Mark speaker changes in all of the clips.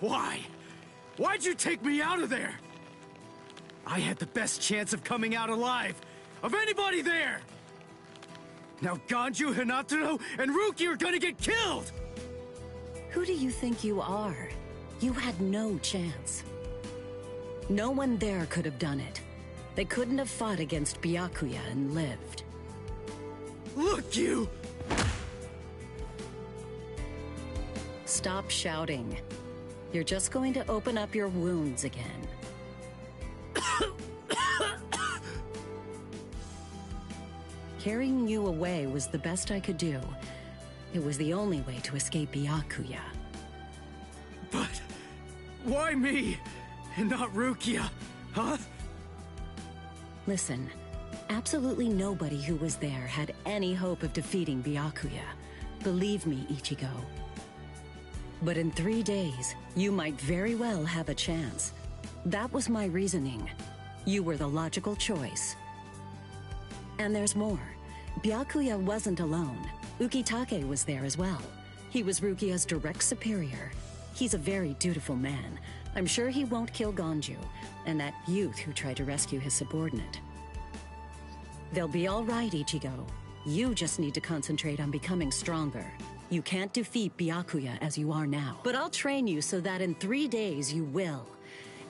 Speaker 1: Why? Why'd you take me out of there? I had the best chance of coming out alive, of anybody there! Now Ganju, Hinataro, and Ruki are gonna get killed!
Speaker 2: Who do you think you are? You had no chance. No one there could have done it. They couldn't have fought against Byakuya and lived.
Speaker 1: Look, you!
Speaker 2: Stop shouting. You're just going to open up your wounds again. Carrying you away was the best I could do. It was the only way to escape Byakuya.
Speaker 1: But why me? And not Rukia, huh?
Speaker 2: Listen, absolutely nobody who was there had any hope of defeating Byakuya. Believe me, Ichigo. But in 3 days, you might very well have a chance. That was my reasoning. You were the logical choice. And there's more. Byakuya wasn't alone. Ukitake was there as well. He was Rukia's direct superior. He's a very dutiful man. I'm sure he won't kill Ganju, and that youth who tried to rescue his subordinate. They'll be all right, Ichigo. You just need to concentrate on becoming stronger. You can't defeat Byakuya as you are now. But I'll train you so that in 3 days you will.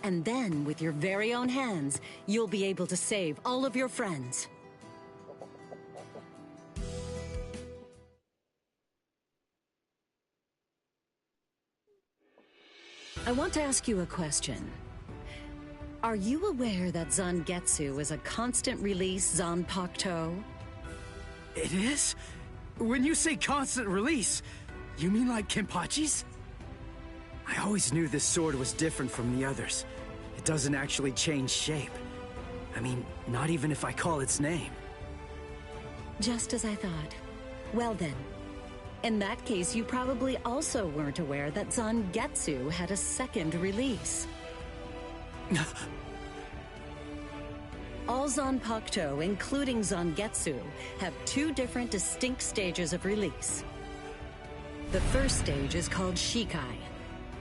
Speaker 2: And then, with your very own hands, you'll be able to save all of your friends. I want to ask you a question. Are you aware that Zangetsu is a constant release Zanpakuto?
Speaker 1: It is? When you say constant release, you mean like Kenpachi's? I always knew this sword was different from the others. It doesn't actually change shape. I mean, not even if I call its name.
Speaker 2: Just as I thought. Well then, in that case, you probably also weren't aware that Zangetsu had a second release. All Zanpakuto, including Zangetsu, have 2 different distinct stages of release. The first stage is called Shikai,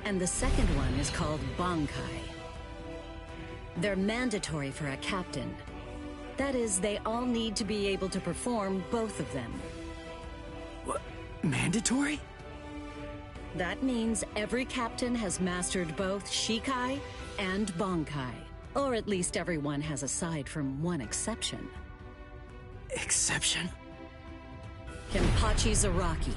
Speaker 2: and the second one is called Bankai. They're mandatory for a captain. That is, they all need to be able to perform both of them.
Speaker 1: What? Mandatory?
Speaker 2: That means every captain has mastered both Shikai and Bankai. Or at least everyone has, aside from one exception.
Speaker 1: Exception?
Speaker 2: Kenpachi Zaraki.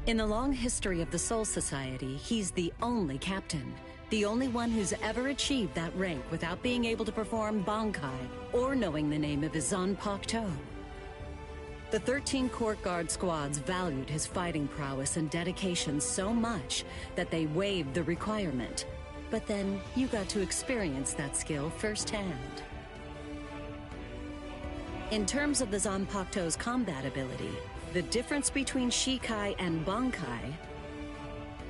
Speaker 2: In the long history of the Soul Society, he's the only captain. The only one who's ever achieved that rank without being able to perform Bankai or knowing the name of his Zanpakuto. The 13 court guard squads valued his fighting prowess and dedication so much that they waived the requirement. But then, you got to experience that skill firsthand. In terms of the Zanpakuto's combat ability, the difference between Shikai and Bankai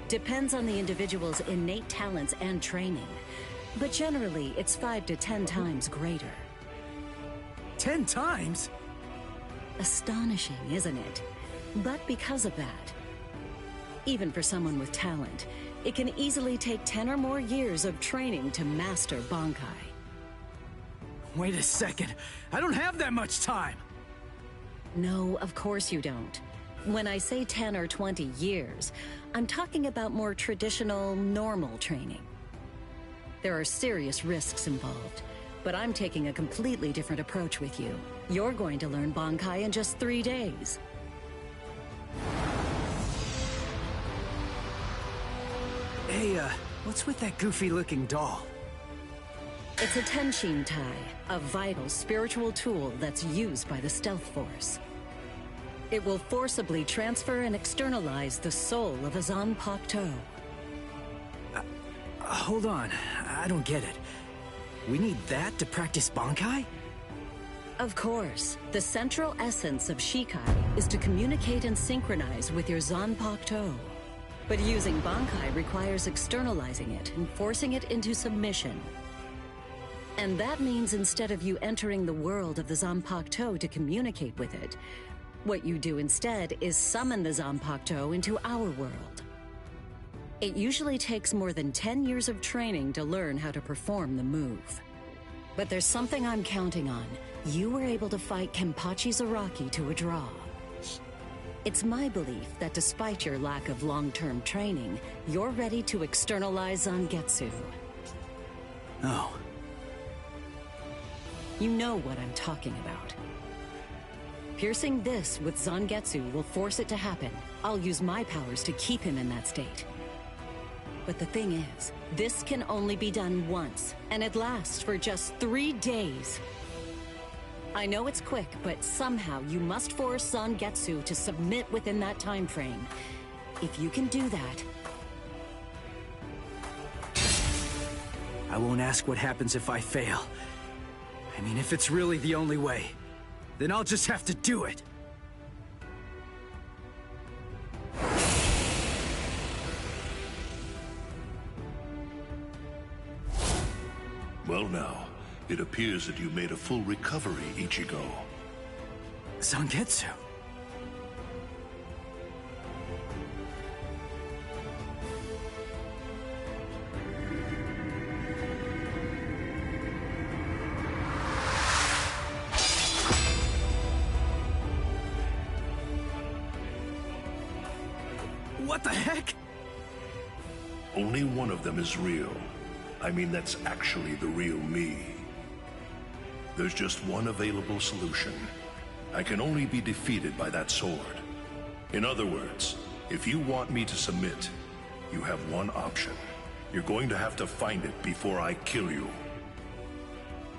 Speaker 2: depends on the individual's innate talents and training. But generally, it's 5 to 10 times greater.
Speaker 1: 10 times?
Speaker 2: Astonishing, isn't it? But because of that, even for someone with talent, it can easily take 10 or more years of training to master Bankai.
Speaker 1: Wait a second. I don't have that much time.
Speaker 2: No, of course you don't. When I say 10 or 20 years, I'm talking about more traditional, normal training. There are serious risks involved, but I'm taking a completely different approach with you. You're going to learn Bankai in just 3 days.
Speaker 1: Hey, what's with that goofy-looking doll?
Speaker 2: It's a Tenshin Tai, a vital spiritual tool that's used by the Stealth Force. It will forcibly transfer and externalize the soul of a Zanpakuto.
Speaker 1: Hold on, I don't get it. We need that to practice Bankai?
Speaker 2: Of course. The central essence of Shikai is to communicate and synchronize with your Zanpakuto. But using Bankai requires externalizing it and forcing it into submission. And that means instead of you entering the world of the Zanpakuto to communicate with it, what you do instead is summon the Zanpakuto into our world. It usually takes more than 10 years of training to learn how to perform the move. But there's something I'm counting on. You were able to fight Kenpachi Zaraki to a draw. It's my belief that despite your lack of long-term training, you're ready to externalize Zangetsu.
Speaker 1: Oh.
Speaker 2: You know what I'm talking about. Piercing this with Zangetsu will force it to happen. I'll use my powers to keep him in that state. But the thing is, this can only be done once, and it lasts for just 3 days. I know it's quick, but somehow you must force Zangetsu to submit within that time frame. If you can do that...
Speaker 1: I won't ask what happens if I fail. I mean, if it's really the only way, then I'll just have to do it.
Speaker 3: Well now, it appears that you made a full recovery, Ichigo.
Speaker 1: Zangetsu. What the heck?
Speaker 3: Only one of them is real. I mean, that's actually the real me. There's just one available solution. I can only be defeated by that sword. In other words, if you want me to submit, you have one option. You're going to have to find it before I kill you.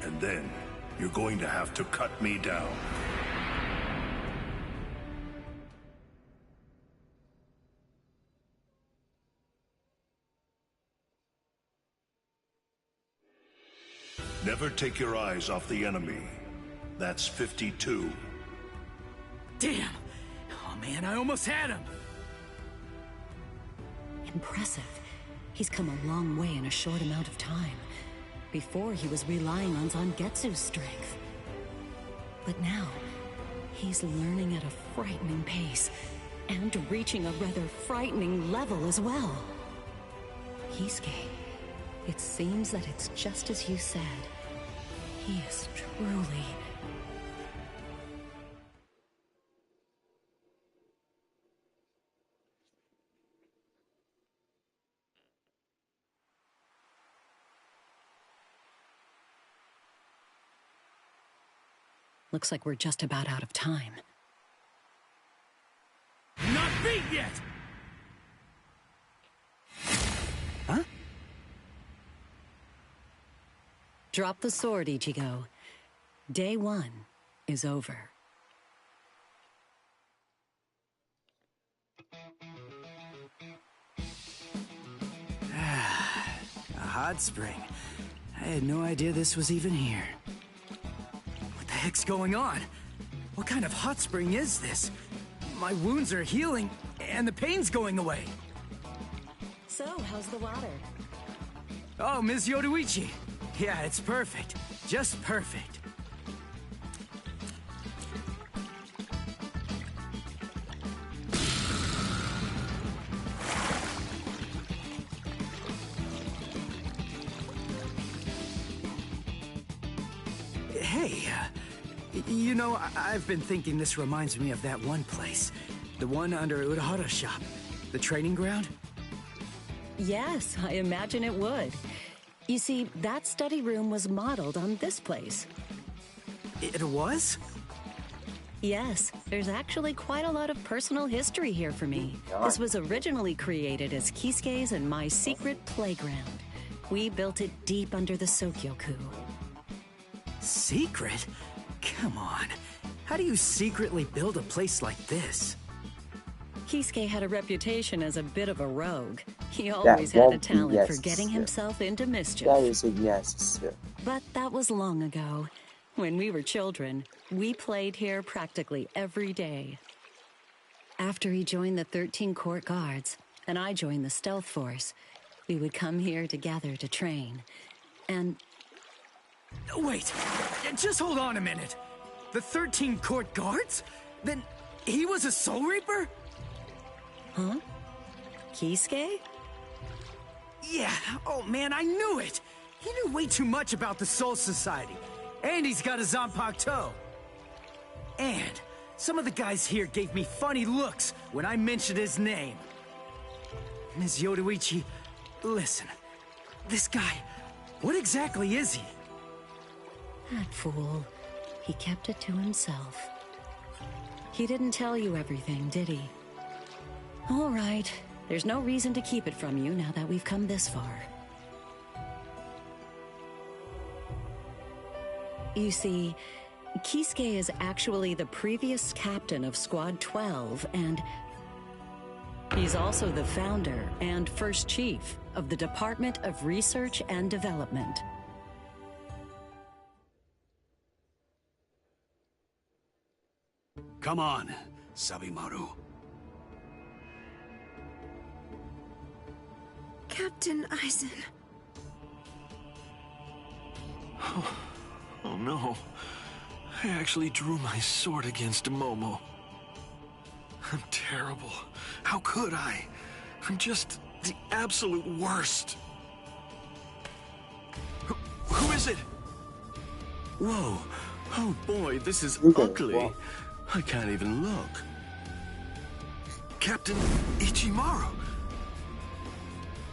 Speaker 3: And then, you're going to have to cut me down. Never take your eyes off the enemy. That's 52.
Speaker 1: Damn! Oh man, I almost had him!
Speaker 2: Impressive. He's come a long way in a short amount of time. Before, he was relying on Zangetsu's strength. But now, he's learning at a frightening pace, and reaching a rather frightening level as well. Kisuke, it seems that it's just as you said. He is truly... Looks like we're just about out of time.
Speaker 1: Not beat yet! Huh?
Speaker 2: Drop the sword, Ichigo. Day 1 is over.
Speaker 1: A hot spring. I had no idea this was even here. What the heck's going on? What kind of hot spring is this? My wounds are healing, and the pain's going away.
Speaker 2: So, how's the water?
Speaker 1: Oh, Ms. Yoruichi. Yeah, it's perfect. Just perfect. Hey, you know, I've been thinking this reminds me of that one place. The one under Urahara's shop. The training ground?
Speaker 2: Yes, I imagine it would. You see, that study room was modeled on this place.
Speaker 1: It was?
Speaker 2: Yes, there's actually quite a lot of personal history here for me. This was originally created as Kisuke's and my secret playground. We built it deep under the Sokyoku.
Speaker 1: Secret? Come on. How do you secretly build a place like this?
Speaker 2: Kisuke had a reputation as a bit of a rogue. He always had a talent for getting himself into mischief.
Speaker 4: That is a yes, sir.
Speaker 2: But that was long ago. When we were children, we played here practically every day. After he joined the 13 Court Guards, and I joined the Stealth Force, we would come here together to train. And...
Speaker 1: Wait, just hold on a minute. The 13 Court Guards? Then he was a Soul Reaper?
Speaker 2: Huh? Kisuke?
Speaker 1: Yeah, oh man, I knew it! He knew way too much about the Soul Society. And he's got a Zanpakuto. And some of the guys here gave me funny looks when I mentioned his name. Ms. Yoruichi, listen. This guy, what exactly is he?
Speaker 2: That fool. He kept it to himself. He didn't tell you everything, did he? All right. There's no reason to keep it from you now that we've come this far. You see, Kisuke is actually the previous captain of Squad 12, and he's also the founder and first chief of the Department of Research and Development.
Speaker 4: Come on, Sabimaru.
Speaker 5: Captain Eisen.
Speaker 6: Oh no. I actually drew my sword against Momo. I'm terrible. How could I? I'm just the absolute worst. Who is it? Whoa. Oh boy, this is ugly. I can't even look. Captain Ichimaru.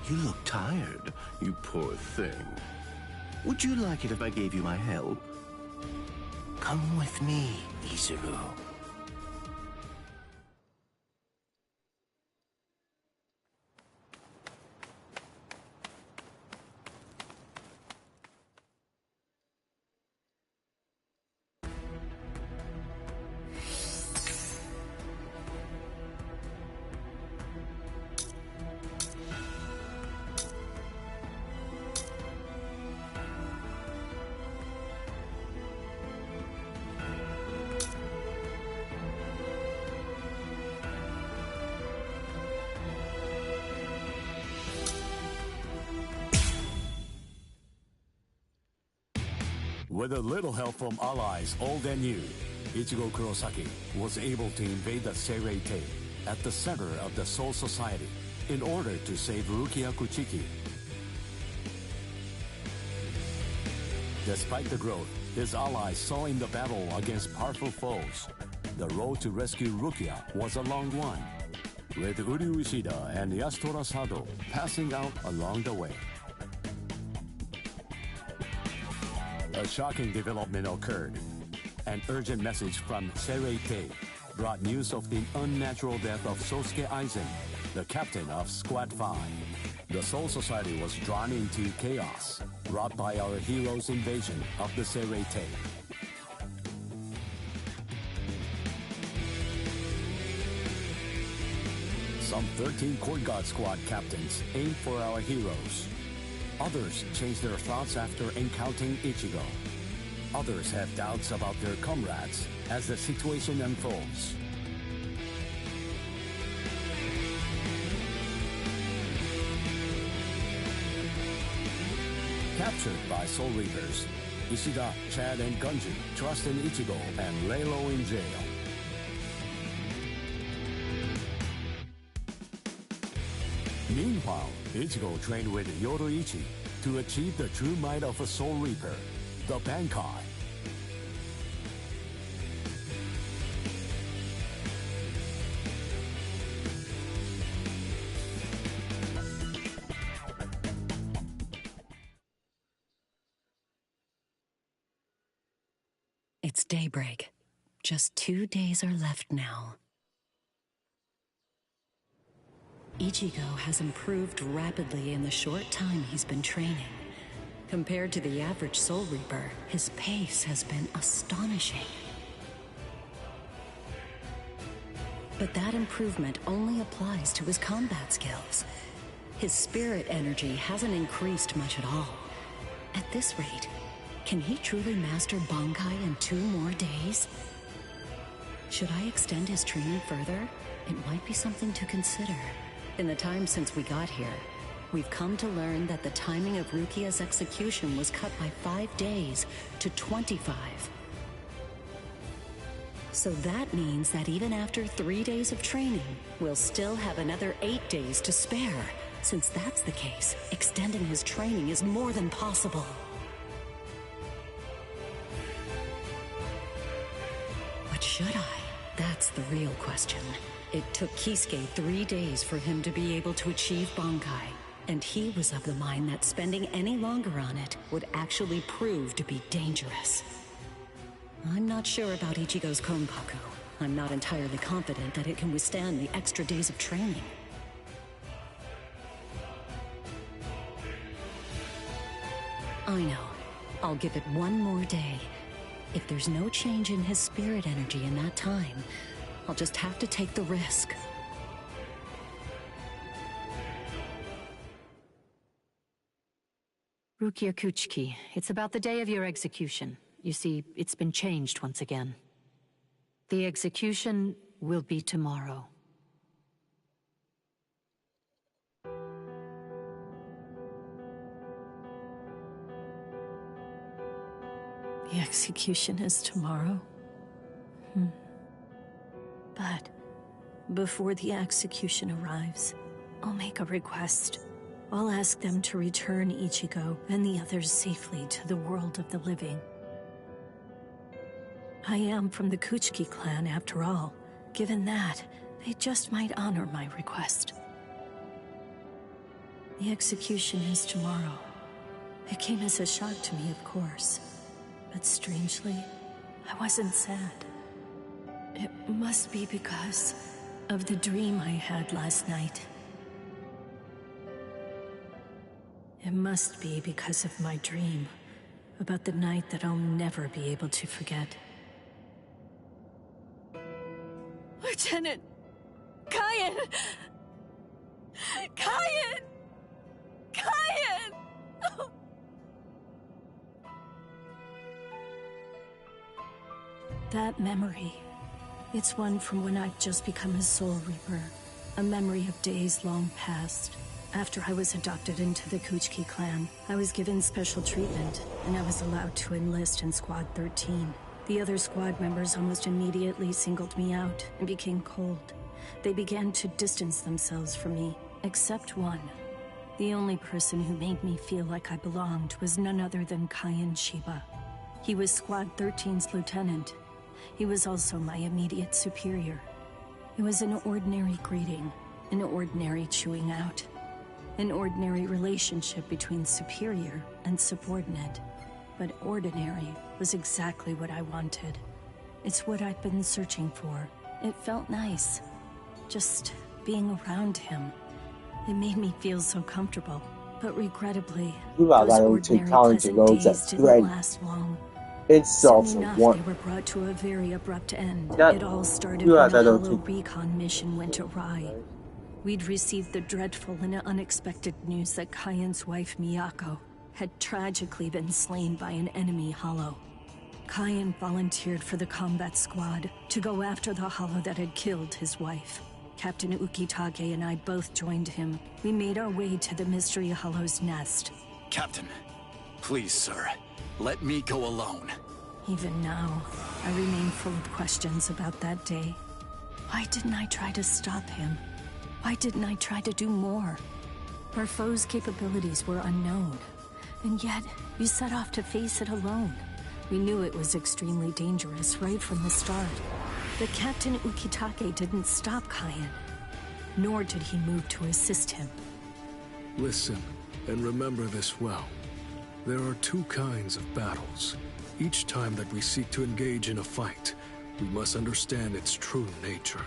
Speaker 3: You look tired, you poor thing. Would you like it if I gave you my help? Come with me, Izuru.
Speaker 4: With a little help from allies old and new, Ichigo Kurosaki was able to invade the Seirei-tei at the center of the Soul Society in order to save Rukia Kuchiki. Despite the growth his allies saw in the battle against powerful foes, the road to rescue Rukia was a long one, with Uryu Ishida and Yasutora Sado passing out along the way. A shocking development occurred. An urgent message from Seirei-tei brought news of the unnatural death of Sosuke Aizen, the captain of Squad 5. The Soul Society was drawn into chaos, brought by our hero's invasion of the Seirei-tei. Some 13 Court Guard Squad captains aimed for our heroes. Others changed their thoughts after encountering Ichigo. Others have doubts about their comrades as the situation unfolds. Captured by Soul Reapers, Ishida, Chad, and Gunji trust in Ichigo and lay low in jail. Meanwhile, Ichigo trained with Yoruichi to achieve the true might of a Soul Reaper, the Bankai.
Speaker 2: It's daybreak. Just 2 days are left now. Ichigo has improved rapidly in the short time he's been training. Compared to the average Soul Reaper, his pace has been astonishing. But that improvement only applies to his combat skills. His spirit energy hasn't increased much at all. At this rate, can he truly master Bankai in 2 more days? Should I extend his training further? It might be something to consider. In the time since we got here, we've come to learn that the timing of Rukia's execution was cut by 5 days to 25. So that means that even after 3 days of training, we'll still have another 8 days to spare. Since that's the case, extending his training is more than possible. But should I? That's the real question. It took Kisuke 3 days for him to be able to achieve Bankai, and he was of the mind that spending any longer on it would actually prove to be dangerous. I'm not sure about Ichigo's Konpaku. I'm not entirely confident that it can withstand the extra days of training. I know. I'll give it one more day. If there's no change in his spirit energy in that time, I'll just have to take the risk.
Speaker 5: Rukia Kuchiki, it's about the day of your execution. You see, it's been changed once again. The execution will be tomorrow.
Speaker 7: The execution is tomorrow? But before the execution arrives, I'll make a request. I'll ask them to return Ichigo and the others safely to the world of the living. I am from the Kuchiki clan after all. Given that, they just might honor my request. The execution is tomorrow. It came as a shock to me, of course. But strangely, I wasn't sad. It must be because of the dream I had last night. It must be because of my dream about the night that I'll never be able to forget. Lieutenant! Kaien! Kaien! Kaien! That memory, it's one from when I'd just become a Soul Reaper. A memory of days long past. After I was adopted into the Kuchiki clan, I was given special treatment, and I was allowed to enlist in Squad 13. The other squad members almost immediately singled me out and became cold. They began to distance themselves from me, except one. The only person who made me feel like I belonged was none other than Kaien Shiba. He was Squad 13's lieutenant. He was also my immediate superior. It was an ordinary greeting, an ordinary chewing out. An ordinary relationship between superior and subordinate. But ordinary was exactly what I wanted. It's what I'd been searching for. It felt nice. Just being around him. It made me feel so comfortable. But regrettably, those ordinary pleasant days didn't last long. Soon enough, they were brought to a very abrupt end. It all started when a hollow recon mission went awry. We'd received the dreadful and unexpected news that Kaien's wife, Miyako, had tragically been slain by an enemy hollow. Kaien volunteered for the combat squad to go after the hollow that had killed his wife. Captain Ukitage and I both joined him. We made our way to the Mystery Hollow's nest.
Speaker 8: Captain, please, sir, let me go alone.
Speaker 7: Even now, I remain full of questions about that day. Why didn't I try to stop him? Why didn't I try to do more? Our foe's capabilities were unknown, and yet you set off to face it alone. We knew it was extremely dangerous right from the start. But Captain Ukitake didn't stop Kaien, nor did he move to assist him.
Speaker 6: Listen, and remember this well. There are two kinds of battles. Each time that we seek to engage in a fight, we must understand its true nature.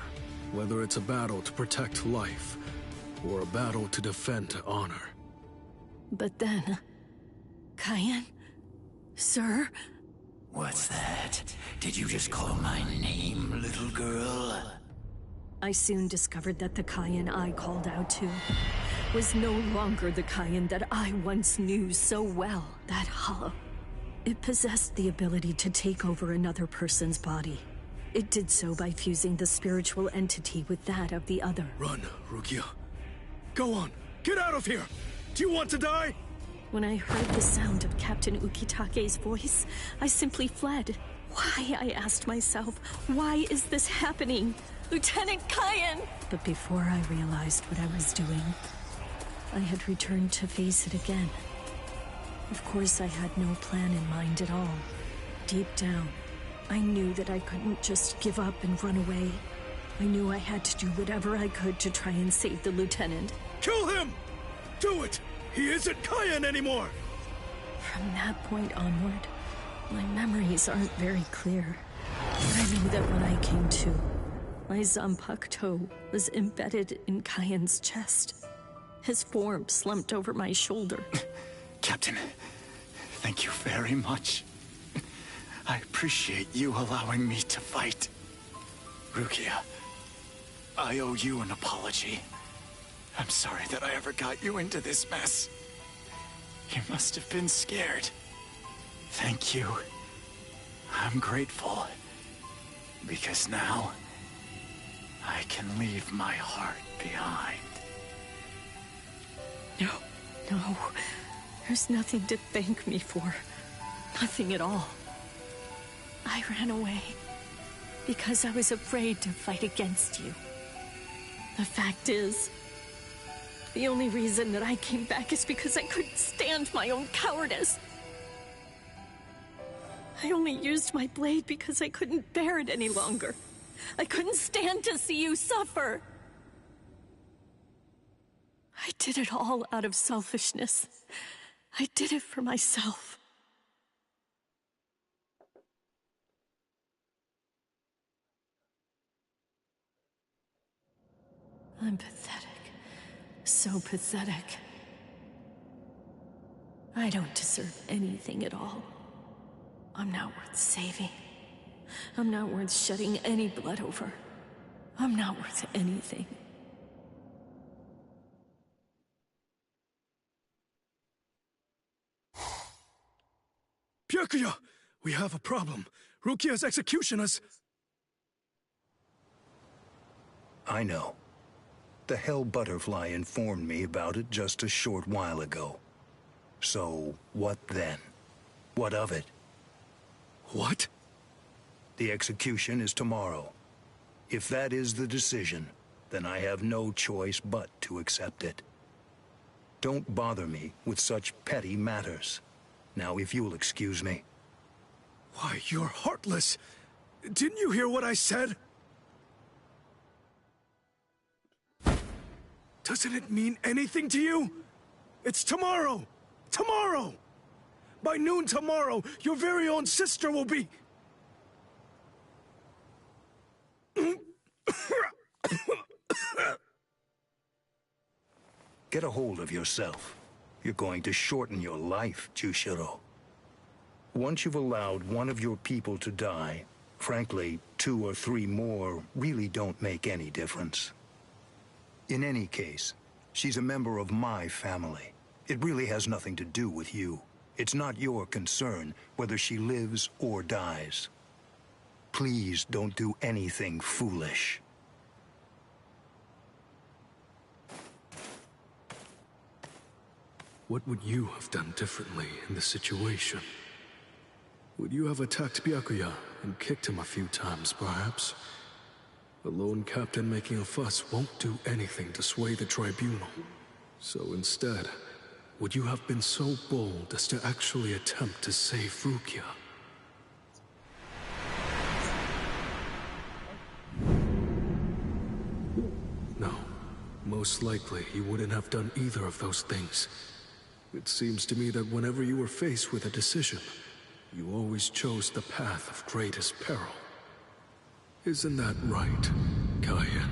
Speaker 6: Whether it's a battle to protect life, or a battle to defend honor.
Speaker 7: But then... Kaien? Sir?
Speaker 8: What's that? Did you just call my name, little girl?
Speaker 7: I soon discovered that the Kaien I called out to was no longer the Kaien that I once knew so well. That hollow. It possessed the ability to take over another person's body. It did so by fusing the spiritual entity with that of the other.
Speaker 6: Run, Rukia. Go on, get out of here! Do you want to die?
Speaker 7: When I heard the sound of Captain Ukitake's voice, I simply fled. Why, I asked myself, why is this happening? Lieutenant Kaien! But before I realized what I was doing, I had returned to face it again. Of course, I had no plan in mind at all. Deep down, I knew that I couldn't just give up and run away. I knew I had to do whatever I could to try and save the lieutenant.
Speaker 6: Kill him! Do it! He isn't Kaien anymore!
Speaker 7: From that point onward, my memories aren't very clear. But I know that when I came to, my Zanpakuto toe was embedded in Kaien's chest. His form slumped over my shoulder.
Speaker 8: Captain, thank you very much. I appreciate you allowing me to fight. Rukia, I owe you an apology. I'm sorry that I ever got you into this mess. You must have been scared. Thank you. I'm grateful. Because now, I can leave my heart behind.
Speaker 7: No. There's nothing to thank me for. Nothing at all. I ran away because I was afraid to fight against you. The fact is, the only reason that I came back is because I couldn't stand my own cowardice. I only used my blade because I couldn't bear it any longer. I couldn't stand to see you suffer. I did it all out of selfishness. I did it for myself. I'm pathetic. So pathetic. I don't deserve anything at all. I'm not worth saving. I'm not worth shedding any blood over. I'm not worth anything.
Speaker 6: Byakuya! We have a problem. Rukia's execution is...
Speaker 9: I know. The Hell Butterfly informed me about it just a short while ago. So, what then? What of it?
Speaker 6: What?
Speaker 9: The execution is tomorrow. If that is the decision, then I have no choice but to accept it. Don't bother me with such petty matters. Now, if you'll excuse me.
Speaker 6: Why, you're heartless! Didn't you hear what I said? Doesn't it mean anything to you? It's tomorrow! Tomorrow! By noon tomorrow, your very own sister will be...
Speaker 9: Get a hold of yourself. You're going to shorten your life, Jushiro. Once you've allowed one of your people to die, frankly, 2 or 3 more really don't make any difference. In any case, she's a member of my family. It really has nothing to do with you. It's not your concern whether she lives or dies. Please don't do anything foolish.
Speaker 6: What would you have done differently in this situation? Would you have attacked Byakuya and kicked him a few times, perhaps? A lone captain making a fuss won't do anything to sway the tribunal. So instead, would you have been so bold as to actually attempt to save Rukia? No. Most likely, you wouldn't have done either of those things. It seems to me that whenever you were faced with a decision, you always chose the path of greatest peril. Isn't that right, Kaien?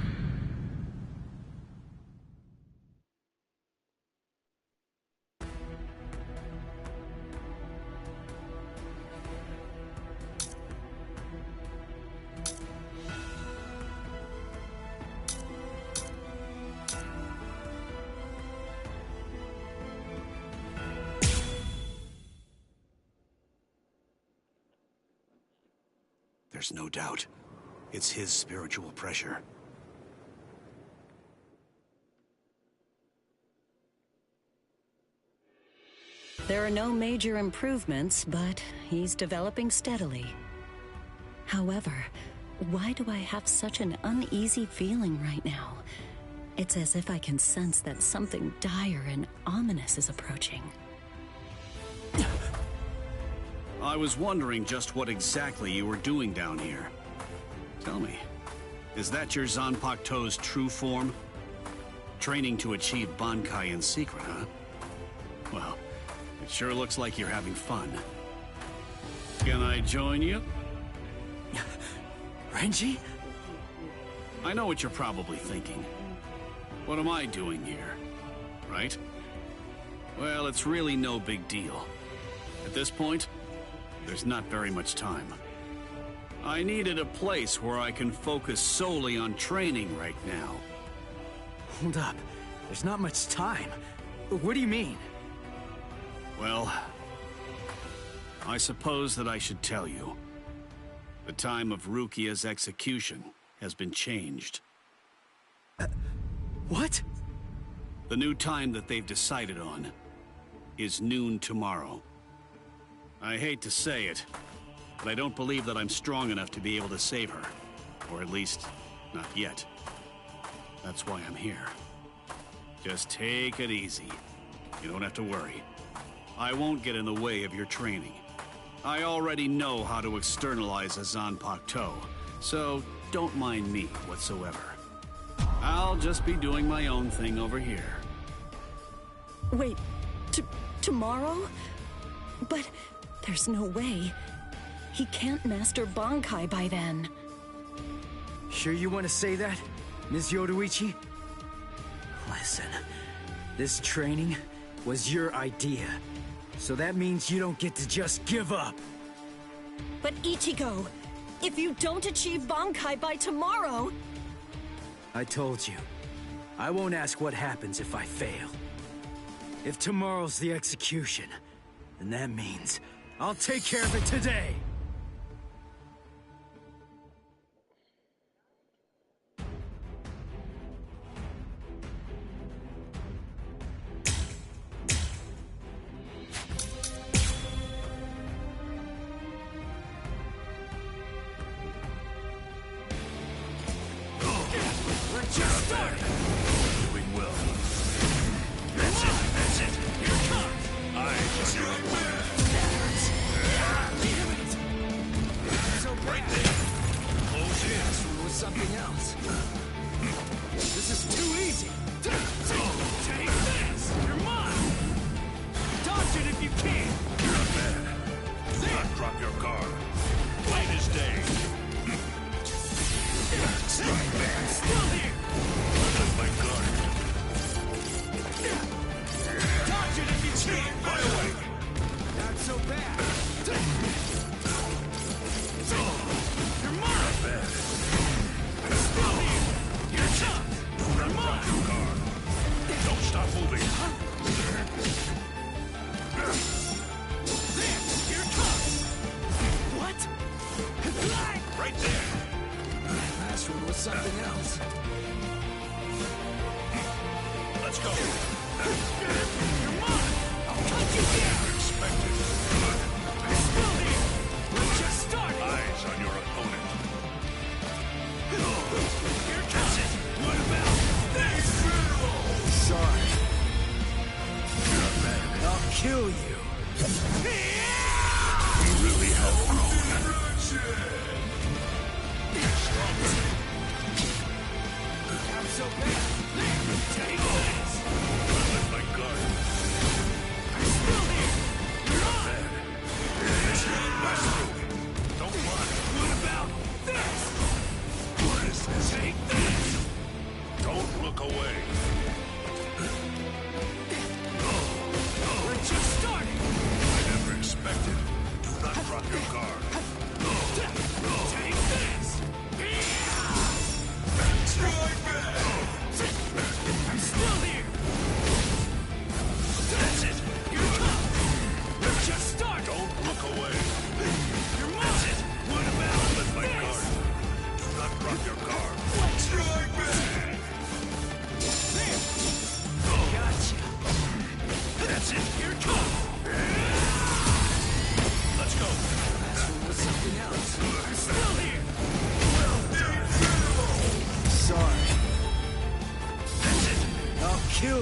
Speaker 10: There's no doubt. It's his spiritual pressure.
Speaker 2: There are no major improvements, but he's developing steadily. However, why do I have such an uneasy feeling right now? It's as if I can sense that something dire and ominous is approaching.
Speaker 11: I was wondering just what exactly you were doing down here. Tell me, is that your Zanpakuto's true form? Training to achieve Bankai in secret, huh? Well, it sure looks like you're having fun. Can I join you?
Speaker 1: Renji?
Speaker 11: I know what you're probably thinking. What am I doing here? Right? Well, it's really no big deal. At this point, there's not very much time. I needed a place where I can focus solely on training right now.
Speaker 1: Hold up. There's not much time. What do you mean?
Speaker 11: Well, I suppose that I should tell you. The time of Rukia's execution has been changed.
Speaker 1: What?
Speaker 11: The new time that they've decided on is noon tomorrow. I hate to say it, but I don't believe that I'm strong enough to be able to save her. Or at least, not yet. That's why I'm here. Just take it easy. You don't have to worry. I won't get in the way of your training. I already know how to externalize a Zanpakuto, so don't mind me whatsoever. I'll just be doing my own thing over here.
Speaker 2: Wait, tomorrow? But there's no way. He can't master Bankai by then.
Speaker 1: Sure you want to say that, Ms. Yoruichi? Listen, this training was your idea. So that means you don't get to just give up.
Speaker 2: But Ichigo, if you don't achieve Bankai by tomorrow...
Speaker 1: I told you, I won't ask what happens if I fail. If tomorrow's the execution, then that means I'll take care of it today!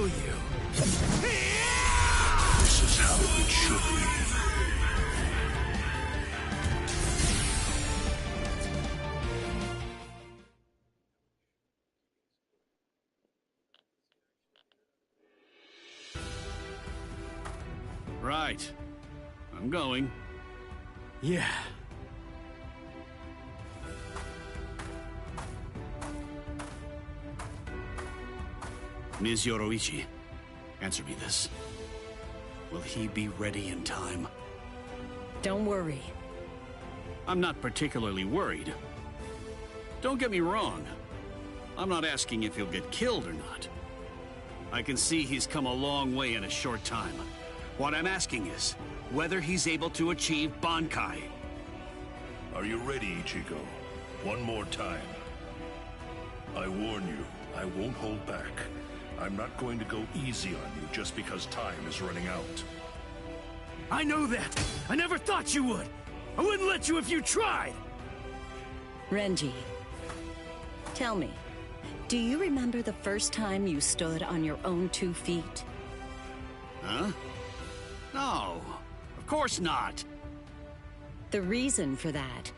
Speaker 1: kill you.
Speaker 3: This is how it should be.
Speaker 11: Right. I'm going.
Speaker 1: Yeah.
Speaker 11: Ms. Yoroichi, answer me this. Will he be ready in time?
Speaker 2: Don't worry.
Speaker 11: I'm not particularly worried. Don't get me wrong. I'm not asking if he'll get killed or not. I can see he's come a long way in a short time. What I'm asking is whether he's able to achieve Bankai.
Speaker 3: Are you ready, Ichigo? One more time. I warn you, I won't hold back. I'm not going to go easy on you just because time is running out.
Speaker 1: I know that. I never thought you would. I wouldn't let you if you tried.
Speaker 2: Renji, tell me, do you remember the first time you stood on your own 2 feet?
Speaker 11: Huh? No, of course not.
Speaker 2: The reason for that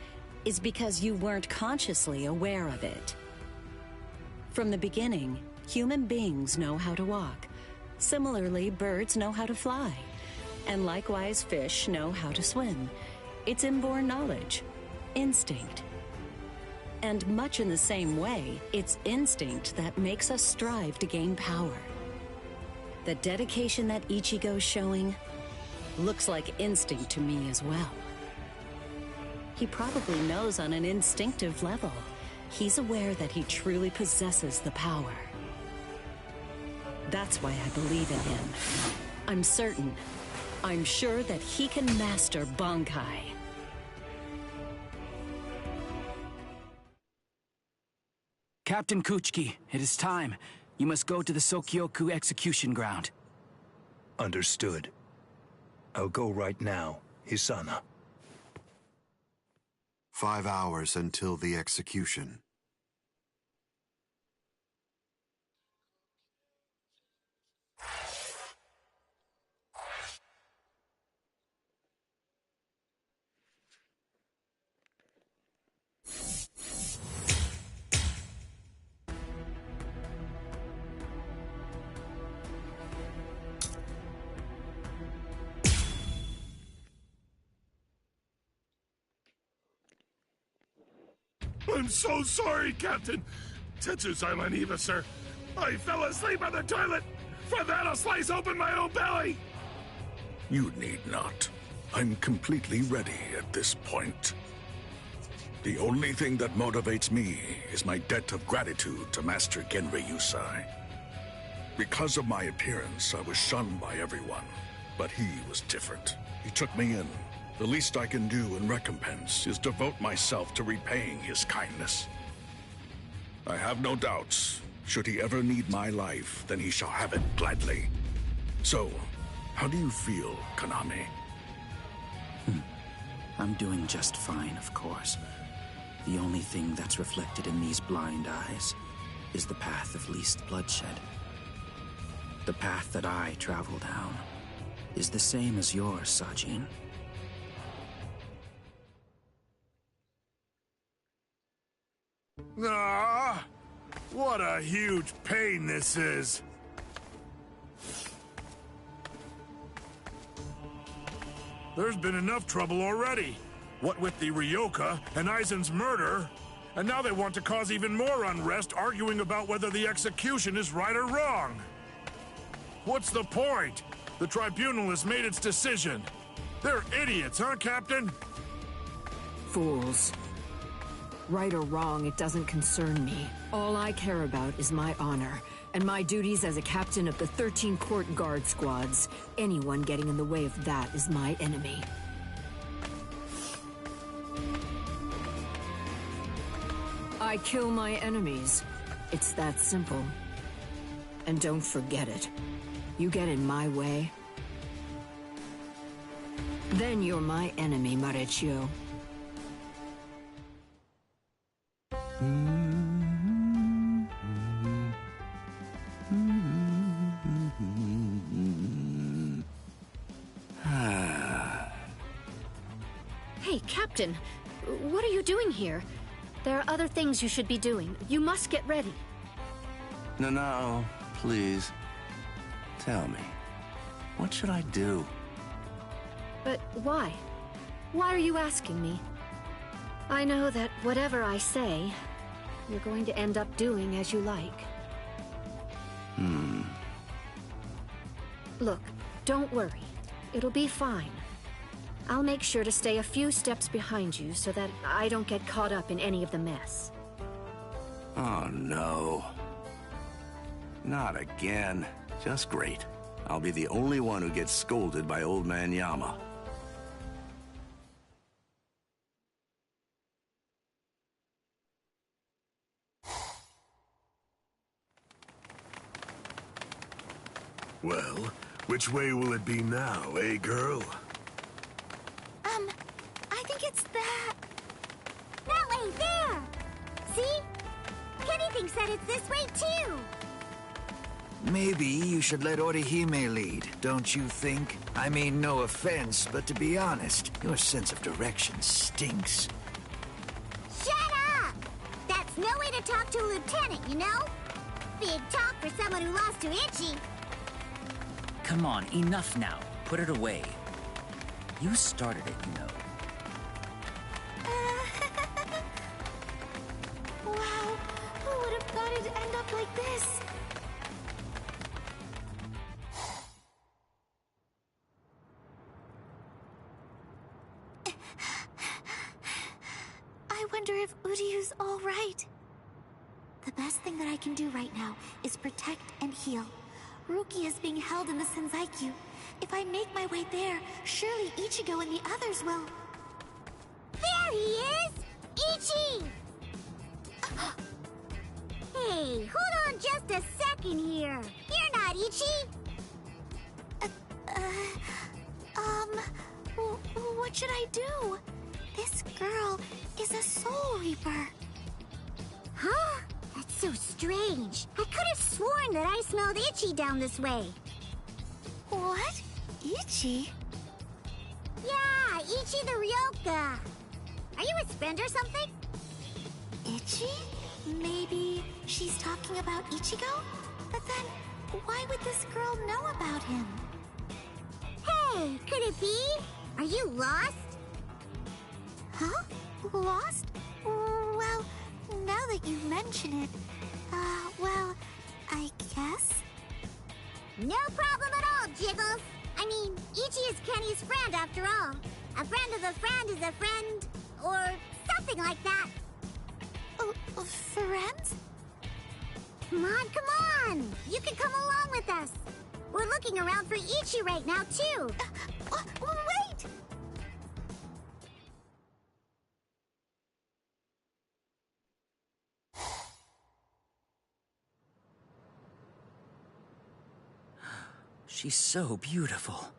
Speaker 2: is because you weren't consciously aware of it. From the beginning, human beings know how to walk. Similarly, birds know how to fly. And likewise, fish know how to swim. It's inborn knowledge. Instinct. And much in the same way, it's instinct that makes us strive to gain power. The dedication that Ichigo's showing looks like instinct to me as well. He probably knows on an instinctive level. He's aware that he truly possesses the power. That's why I believe in him. I'm certain. I'm sure that he can master Bankai.
Speaker 1: Captain Kuchiki, it is time. You must go to the Sokyoku execution ground.
Speaker 9: Understood. I'll go right now, Hisana.
Speaker 12: 5 hours until the execution.
Speaker 13: I'm so sorry, Captain. Tetsu-sama and Eva, sir. I fell asleep on the toilet. For that, I'll slice open my own belly.
Speaker 6: You need not. I'm completely ready at this point. The only thing that motivates me is my debt of gratitude to Master Genri Yusai. Because of my appearance, I was shunned by everyone. But he was different. He took me in. The least I can do in recompense is devote myself to repaying his kindness. I have no doubts. Should he ever need my life, then he shall have it gladly. So, how do you feel, Kaname?
Speaker 14: I'm doing just fine, of course. The only thing that's reflected in these blind eyes is the path of least bloodshed. The path that I travel down is the same as yours, Sajin.
Speaker 13: Ah, what a huge pain this is. There's been enough trouble already. What with the Ryoka and Aizen's murder, and now they want to cause even more unrest, arguing about whether the execution is right or wrong. What's the point? The tribunal has made its decision. They're idiots, huh, Captain?
Speaker 15: Fools. Right or wrong, it doesn't concern me. All I care about is my honor, and my duties as a captain of the 13 court guard squads. Anyone getting in the way of that is my enemy. I kill my enemies. It's that simple. And don't forget it. You get in my way, then you're my enemy, Marechio.
Speaker 16: Captain, what are you doing here? There are other things you should be doing. You must get ready.
Speaker 17: No, please. Tell me, what should I do?
Speaker 16: But why? Why are you asking me? I know that whatever I say, you're going to end up doing as you like. Look, don't worry. It'll be fine. I'll make sure to stay a few steps behind you so that I don't get caught up in any of the mess.
Speaker 17: Oh no. Not again. Just great. I'll be the only one who gets scolded by Old Man Yama.
Speaker 18: Well, which way will it be now, eh, girl?
Speaker 19: I think it's that... That way, there! See? Kenny thinks that it's this way, too!
Speaker 20: Maybe you should let Orihime lead, don't you think? I mean, no offense, but to be honest, your sense of direction stinks.
Speaker 19: Shut up! That's no way to talk to a lieutenant, you know? Big talk for someone who lost to Ichi.
Speaker 21: Come on, enough now. Put it away. You started it, you know.
Speaker 19: Wow, who would have thought it'd end up like this? I wonder if Uryu's all right. The best thing that I can do right now is protect and heal. Ruki is being held in the Senzaiku. If I make my way there, surely Ichigo and the others will... There he is! Ichi! Hey, hold on just a second here. You're not Ichi! What should I do? This girl is a Soul Reaper. Huh? That's so strange. I could have sworn that I smelled Ichi down this way. What? Ichi? Yeah, Ichi the Ryoka. Are you his friend or something? Ichi? Maybe she's talking about Ichigo? But then, why would this girl know about him? Hey, could it be? Are you lost? Huh? Lost? Well, now that you mention it, well, I guess? No problem at all, Jiggles. I mean, Ichi is Kenny's friend after all. A friend of a friend is a friend, or something like that. Friends? Come on! You can come along with us. We're looking around for Ichi right now, too. Wait!
Speaker 21: She's so beautiful.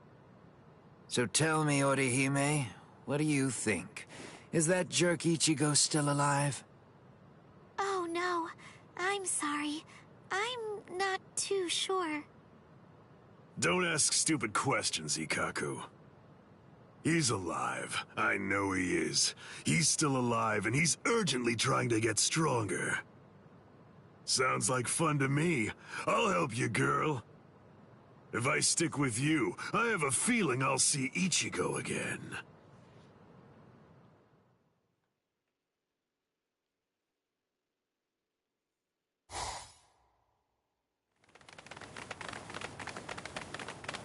Speaker 20: So tell me, Orihime, what do you think? Is that jerk Ichigo still alive?
Speaker 19: Oh, no. I'm sorry. I'm not too sure.
Speaker 18: Don't ask stupid questions, Ikaku. He's alive. I know he is. He's still alive, and he's urgently trying to get stronger. Sounds like fun to me. I'll help you, girl. If I stick with you, I have a feeling I'll see Ichigo again.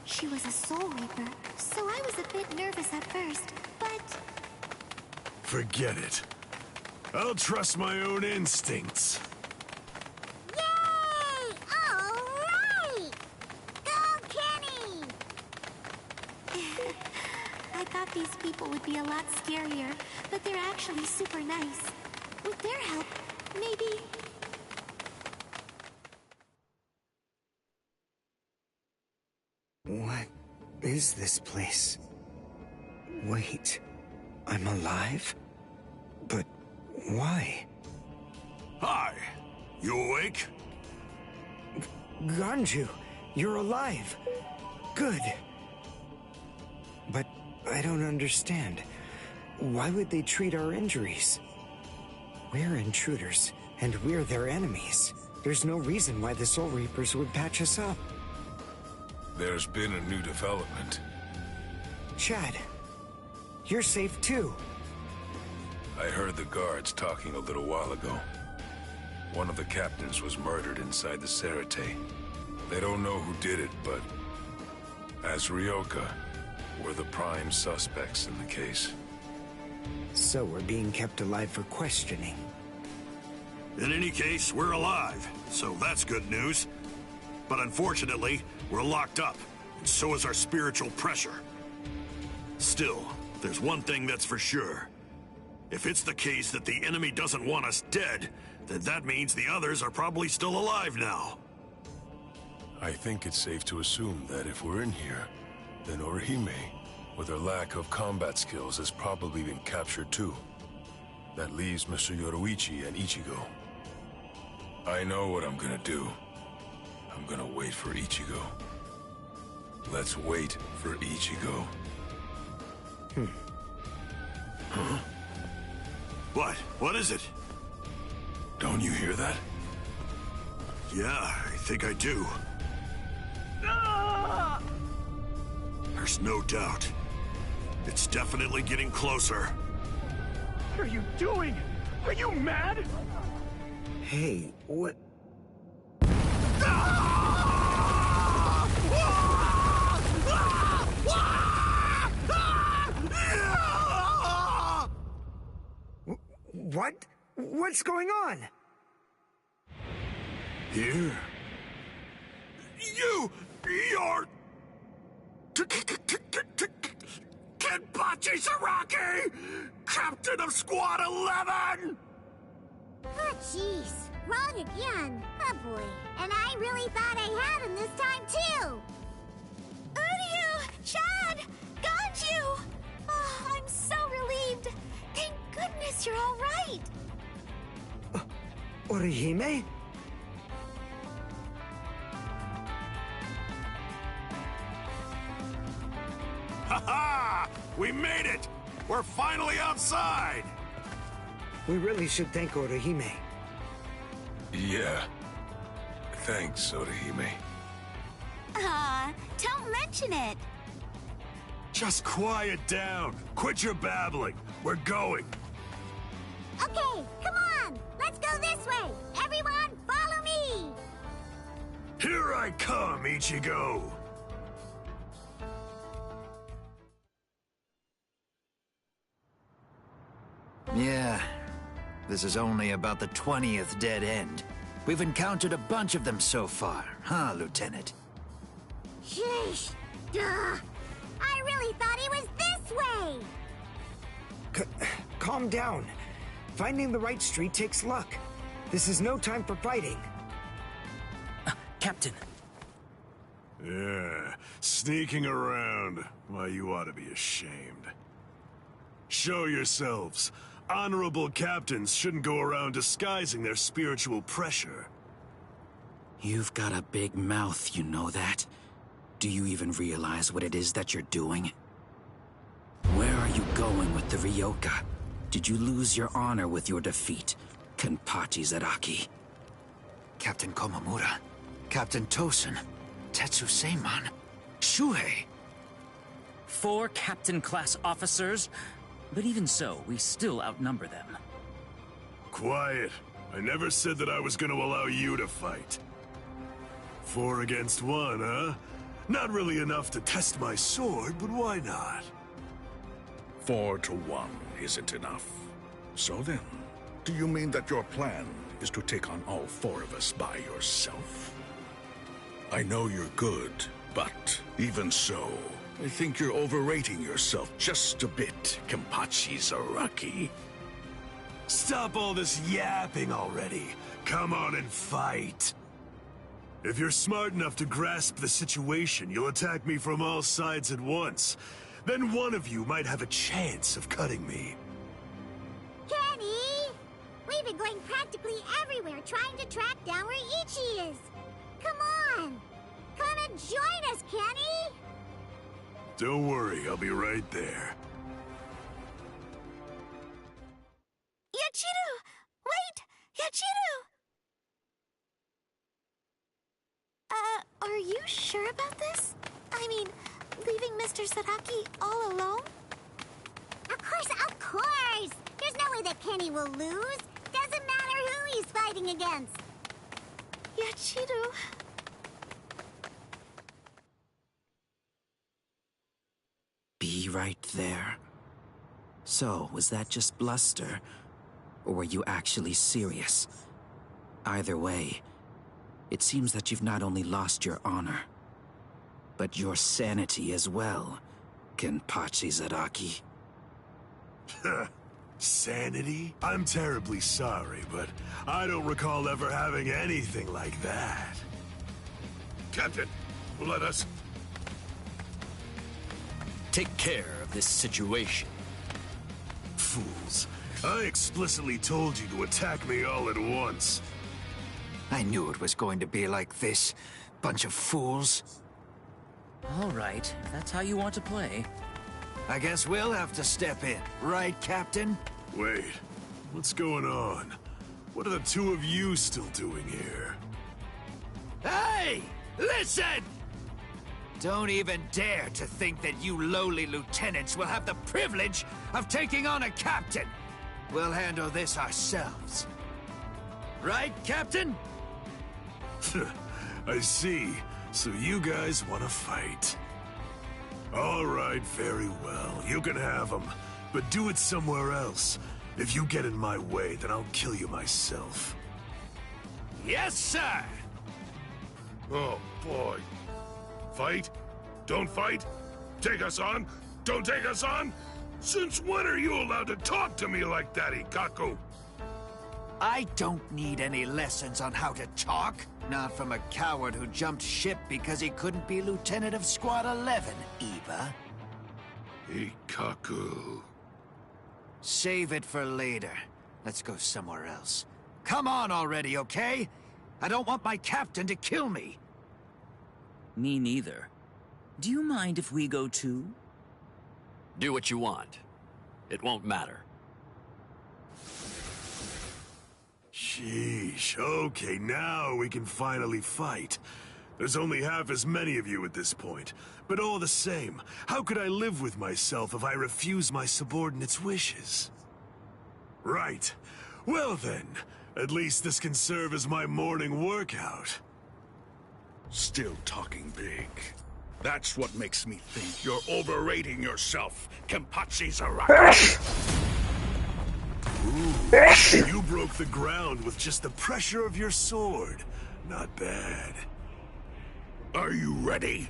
Speaker 19: She was a Soul Reaper, so I was a bit nervous at first, but...
Speaker 18: Forget it. I'll trust my own instincts.
Speaker 19: Yay! All right! Go, Kenny! I thought these people would be a lot scarier, but they're actually super nice. With their help, maybe...
Speaker 22: What is this place? Wait, I'm alive? But why?
Speaker 18: Hi, you awake?
Speaker 22: Ganju, you're alive. Good. But I don't understand. why would they treat our injuries? We're intruders, and we're their enemies. There's no reason why the Soul Reapers would patch us up.
Speaker 13: There's been a new development.
Speaker 22: Chad, you're safe too.
Speaker 13: I heard the guards talking a little while ago. One of the captains was murdered inside the Serite. They don't know who did it, but as Ryoka, we're the prime suspects in the case.
Speaker 22: So we're being kept alive for questioning.
Speaker 18: In any case, we're alive, so that's good news. But unfortunately, we're locked up, and so is our spiritual pressure. Still, there's one thing that's for sure. If it's the case that the enemy doesn't want us dead, then that means the others are probably still alive now.
Speaker 13: I think it's safe to assume that if we're in here, then Orihime, with her lack of combat skills, has probably been captured too. That leaves Mr. Yoruichi and Ichigo. I know what I'm gonna do. I'm gonna wait for Ichigo. Let's wait for Ichigo.
Speaker 18: Huh? What? What is it?
Speaker 13: Don't you hear that?
Speaker 18: Yeah, I think I do. There's no doubt. It's definitely getting closer.
Speaker 4: What are you doing? Are you mad?
Speaker 22: Hey, what? What? What's going on?
Speaker 18: Here? You're... Kenpachi Saraki! Captain of Squad 11!
Speaker 19: Oh, jeez. Wrong again. Oh, boy. And I really thought I had him this time, too. Uryu! Chad! Ganju! Oh, I'm so relieved. Thank goodness you're all right.
Speaker 22: Orihime?
Speaker 18: Ha-ha! We made it! We're finally outside!
Speaker 22: We really should thank Orihime.
Speaker 13: Yeah. Thanks, Orihime.
Speaker 19: Don't mention it.
Speaker 18: Just quiet down. Quit your babbling. We're going.
Speaker 19: Okay, come on. Let's go this way. Everyone, follow me.
Speaker 18: Here I come, Ichigo.
Speaker 20: Yeah, this is only about the 20th dead end. We've encountered a bunch of them so far, huh, Lieutenant?
Speaker 19: Sheesh. Duh. I really thought he was this way.
Speaker 22: Calm down. Finding the right street takes luck. This is no time for fighting.
Speaker 21: Captain.
Speaker 18: Yeah, sneaking around. Why, you ought to be ashamed. Show yourselves. Honorable captains shouldn't go around disguising their spiritual pressure.
Speaker 14: You've got a big mouth, you know that? Do you even realize what it is that you're doing? Where are you going with the Ryoka? Did you lose your honor with your defeat, Kenpachi Zaraki?
Speaker 20: Captain Komamura, Captain Tosen, Tetsu-Seiman, Shuhei.
Speaker 21: 4 captain-class officers? But even so, we still outnumber them.
Speaker 18: Quiet. I never said that I was going to allow you to fight. 4 against 1, huh? Not really enough to test my sword, but why not?
Speaker 5: 4 to 1 isn't enough. So then, do you mean that your plan is to take on all 4 of us by yourself? I know you're good, but even so, I think you're overrating yourself just a bit, Kenpachi Zaraki.
Speaker 18: Stop all this yapping already. Come on and fight. If you're smart enough to grasp the situation, you'll attack me from all sides at once. Then one of you might have a chance of cutting me.
Speaker 19: Kenny! We've been going practically everywhere trying to track down where Ichi is. Come on! Come and join us, Kenny!
Speaker 18: Don't worry, I'll be right there.
Speaker 19: Mr. Sadaki all alone? Of course! There's no way that Kenny will lose. Doesn't matter who he's fighting against. Yachiru...
Speaker 14: Be right there. So, was that just bluster? Or were you actually serious? Either way, it seems that you've not only lost your honor, but your sanity as well, Kenpachi Zaraki.
Speaker 18: Sanity? I'm terribly sorry, but I don't recall ever having anything like that.
Speaker 5: Captain, let us...
Speaker 10: take care of this situation.
Speaker 18: Fools. I explicitly told you to attack me all at once.
Speaker 20: I knew it was going to be like this. Bunch of fools.
Speaker 21: All right, if that's how you want to play.
Speaker 20: I guess we'll have to step in, right, Captain?
Speaker 18: Wait, what's going on? What are the two of you still doing here?
Speaker 20: Hey! Listen! Don't even dare to think that you lowly lieutenants will have the privilege of taking on a captain. We'll handle this ourselves. Right, Captain?
Speaker 18: I see. So you guys want to fight. All right, very well. You can have them, but do it somewhere else. If you get in my way, then I'll kill you myself.
Speaker 20: Yes, sir!
Speaker 5: Oh, boy. Fight? Don't fight? Take us on? Don't take us on? Since when are you allowed to talk to me like that, Ikaku?
Speaker 20: I don't need any lessons on how to talk. Not from a coward who jumped ship because he couldn't be Lieutenant of Squad 11, Eva.
Speaker 5: Ikaku...
Speaker 20: Save it for later. Let's go somewhere else. Come on already, okay? I don't want my captain to kill me.
Speaker 21: Me neither. Do you mind if we go too?
Speaker 10: Do what you want. It won't matter.
Speaker 18: Sheesh, okay, now we can finally fight. There's only half as many of you at this point. But all the same, how could I live with myself if I refuse my subordinates' wishes? Right. Well then, at least this can serve as my morning workout.
Speaker 5: Still talking big. That's what makes me think you're overrating yourself, Kenpachi Zaraki.
Speaker 18: Ooh, you broke the ground with just the pressure of your sword. Not bad.
Speaker 5: Are you ready?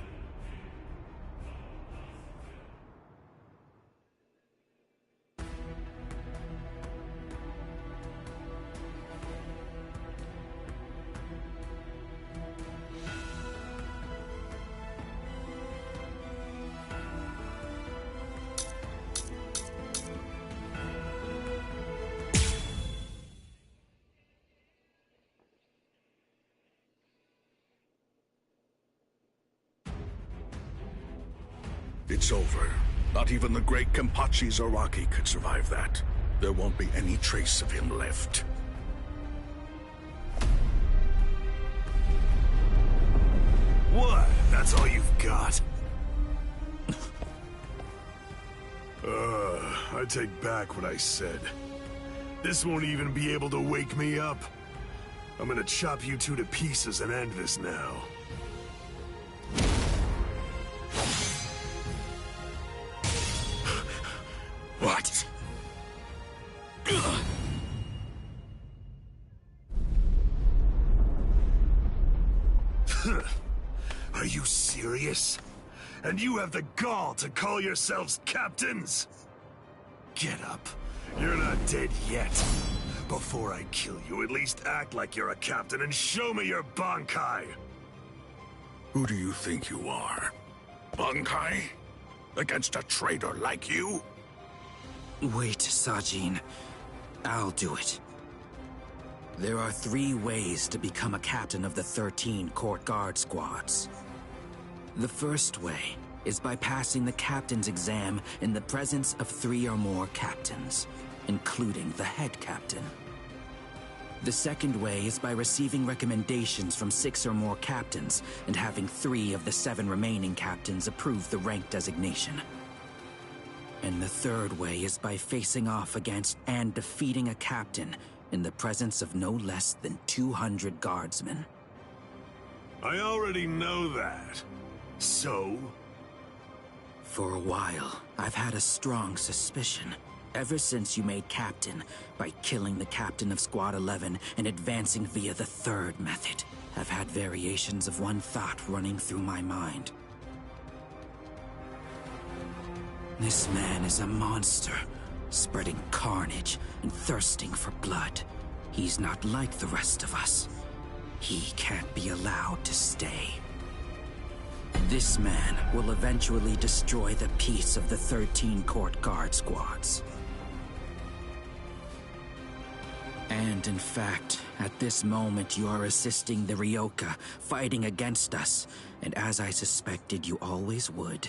Speaker 5: It's over. Not even the great Kenpachi Zaraki could survive that. There won't be any trace of him left.
Speaker 18: What? That's all you've got? I take back what I said. This won't even be able to wake me up. I'm gonna chop you two to pieces and end this now.
Speaker 5: What?
Speaker 18: Are you serious? And you have the gall to call yourselves captains? Get up. You're not dead yet. Before I kill you, at least act like you're a captain and show me your Bankai!
Speaker 5: Who do you think you are? Bankai? Against a traitor like you?
Speaker 14: Wait, Sajin. I'll do it. There are 3 ways to become a captain of the 13 court guard squads. The first way is by passing the captain's exam in the presence of 3 or more captains, including the head captain. The second way is by receiving recommendations from 6 or more captains and having 3 of the 7 remaining captains approve the rank designation. And the third way is by facing off against and defeating a captain in the presence of no less than 200 guardsmen.
Speaker 18: I already know that. So?
Speaker 14: For a while, I've had a strong suspicion. Ever since you made captain, by killing the captain of Squad 11 and advancing via the third method, I've had variations of one thought running through my mind. This man is a monster, spreading carnage and thirsting for blood. He's not like the rest of us. He can't be allowed to stay. This man will eventually destroy the peace of the 13 court guard squads. And in fact, at this moment you are assisting the Ryoka, fighting against us, and as I suspected you always would,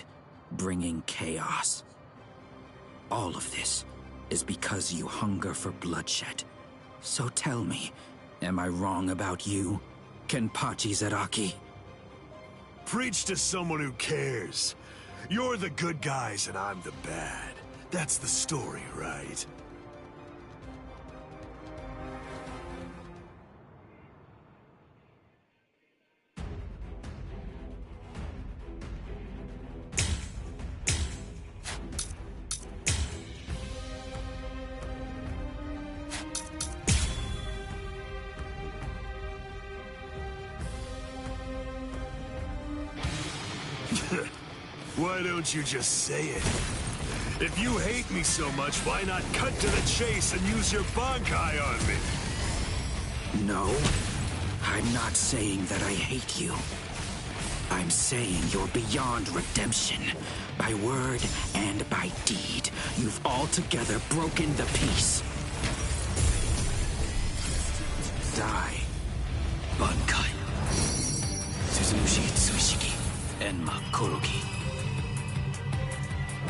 Speaker 14: bringing chaos. All of this is because you hunger for bloodshed. So tell me, am I wrong about you, Kenpachi Zaraki?
Speaker 18: Preach to someone who cares. You're the good guys and I'm the bad. That's the story, right? Why don't you just say it? If you hate me so much, why not cut to the chase and use your Bankai on me?
Speaker 14: No, I'm not saying that I hate you. I'm saying you're beyond redemption. By word and by deed, you've altogether broken the peace. Die. Bankai. Suzushi Tsushiki. Enma Kuroki.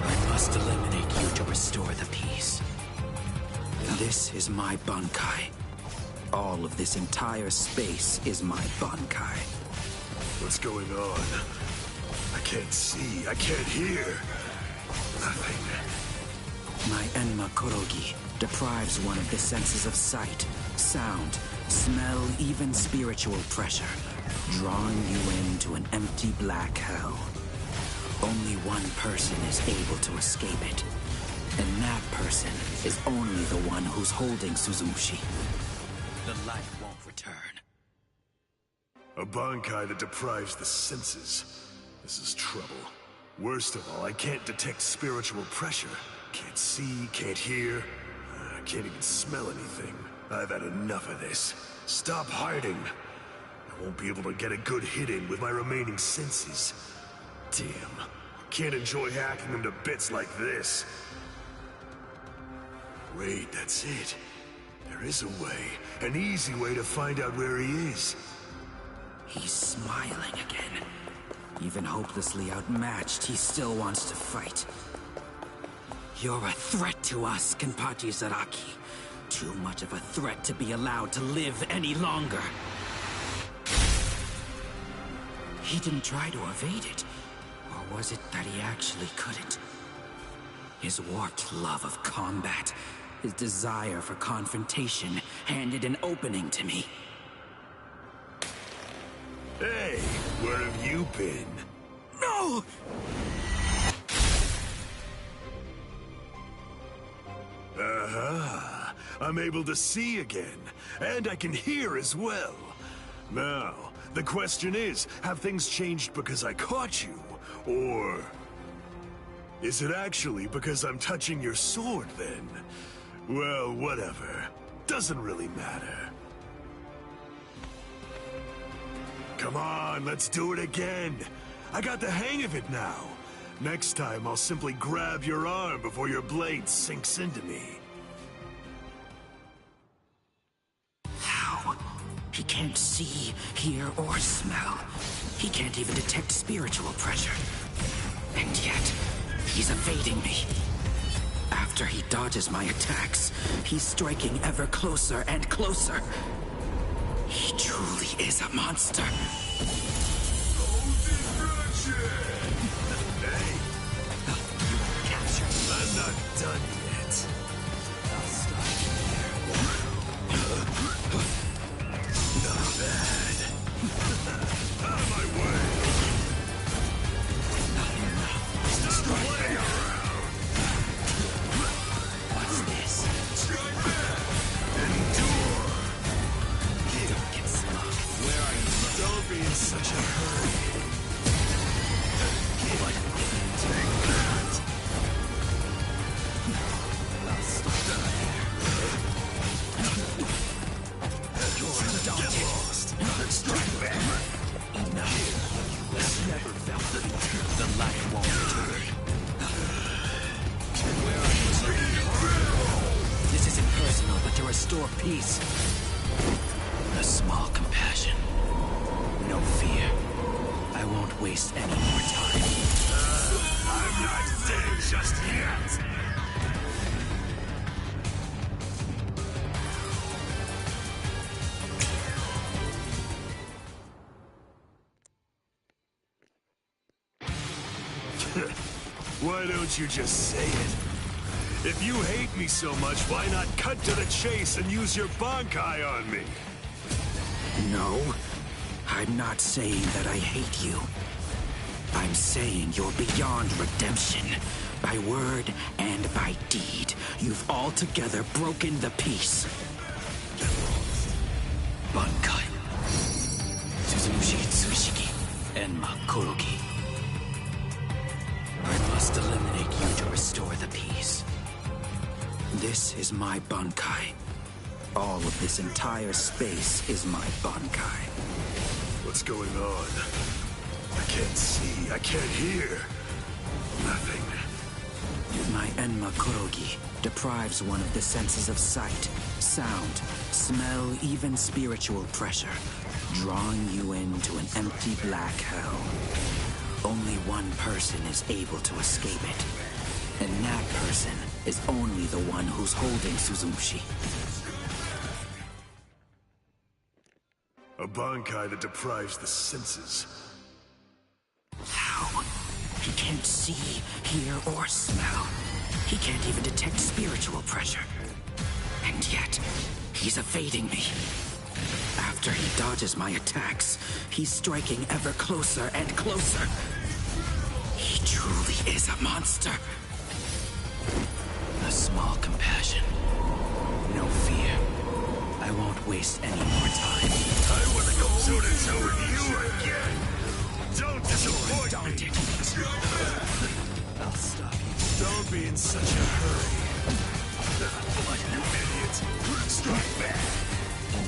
Speaker 14: I must eliminate you to restore the peace. This is my Bankai. All of this entire space is my Bankai.
Speaker 18: What's going on? I can't see, I can't hear. Nothing.
Speaker 14: My Enma Kurogi deprives one of the senses of sight, sound, smell, even spiritual pressure, drawing you into an empty black hell. Only one person is able to escape it. And that person is only the one who's holding Suzushi. The light won't return.
Speaker 18: A Bankai that deprives the senses. This is trouble. Worst of all, I can't detect spiritual pressure. Can't see, can't hear. I can't even smell anything. I've had enough of this. Stop hiding. I won't be able to get a good hit in with my remaining senses. Damn. Can't enjoy hacking them to bits like this. Wait, that's it. There is a way. An easy way to find out where he is.
Speaker 14: He's smiling again. Even hopelessly outmatched, he still wants to fight. You're a threat to us, Kenpachi Zaraki. Too much of a threat to be allowed to live any longer. He didn't try to evade it. Or was it that he actually couldn't? His warped love of combat, his desire for confrontation, handed an opening to me.
Speaker 18: Hey, where have you been?
Speaker 14: No!
Speaker 18: Aha! I'm able to see again, and I can hear as well. Now, the question is, have things changed because I caught you? Or is it actually because I'm touching your sword, then? Well, whatever. Doesn't really matter. Come on, let's do it again. I got the hang of it now. Next time, I'll simply grab your arm before your blade sinks into me.
Speaker 14: How? He can't see, hear, or smell. He can't even detect spiritual pressure. And yet, he's evading me. After he dodges my attacks, he's striking ever closer and closer. He truly is a monster.
Speaker 18: Hey! You were captured. I'm not done yet. I'll stop you there. Not bad. Out of my way!
Speaker 14: Not enough.
Speaker 18: Stop playing around!
Speaker 14: What's this?
Speaker 18: Strike back! Endure!
Speaker 14: Don't get smart. Where are you?
Speaker 18: Don't be in such a hurry.
Speaker 14: What?
Speaker 18: Take that!
Speaker 14: I'll stop
Speaker 18: Get lost! Strike back!
Speaker 14: Enough. I've never felt the light won't return. Where are you? This isn't personal, but to restore peace. A small compassion. No fear. I won't waste any more time.
Speaker 18: I'm not dead just yet! Why don't you just say it? If you hate me so much, why not cut to the chase and use your Bankai on me?
Speaker 14: No, I'm not saying that I hate you. I'm saying you're beyond redemption. By word and by deed, you've altogether broken the peace. Bankai. Suzushi Tsushiki. Enma Korogi. I must eliminate you to restore the peace. This is my Bankai. All of this entire space is my Bankai.
Speaker 18: What's going on? I can't see, I can't hear. Nothing.
Speaker 14: My Enma Korogi deprives one of the senses of sight, sound, smell, even spiritual pressure, drawing you into an empty black hell. Only one person is able to escape it, and that person is only the one who's holding Suzushi.
Speaker 18: A Bankai that deprives the senses.
Speaker 14: How? He can't see, hear, or smell. He can't even detect spiritual pressure. And yet, he's evading me. After he dodges my attacks, he's striking ever closer and closer. He truly is a monster. A small compassion. No fear. I won't waste any more time.
Speaker 18: I want to go toe-to-toe with you again! Don't disappoint me!
Speaker 14: I'll stop you.
Speaker 18: Don't be in such a hurry. You idiot! Strike back!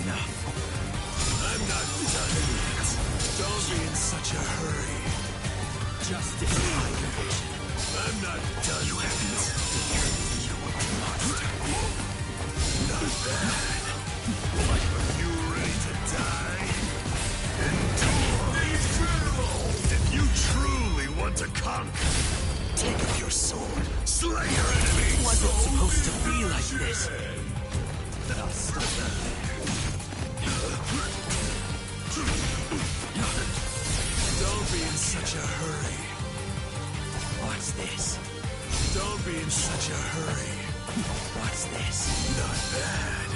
Speaker 14: Enough.
Speaker 18: I'm not done yet. Don't be in such a hurry.
Speaker 14: Justice is my conviction.
Speaker 18: I'm not done
Speaker 14: You have no fear. You are a monster.
Speaker 18: Not bad. What? Are you ready to die? Endure! If you truly want to conquer, take up your sword. Slay your enemies!
Speaker 14: Was it supposed to be like this? I'll stop that
Speaker 18: Don't be in such a hurry.
Speaker 14: What's this?
Speaker 18: Don't be in such a hurry.
Speaker 14: What's this?
Speaker 18: Not bad.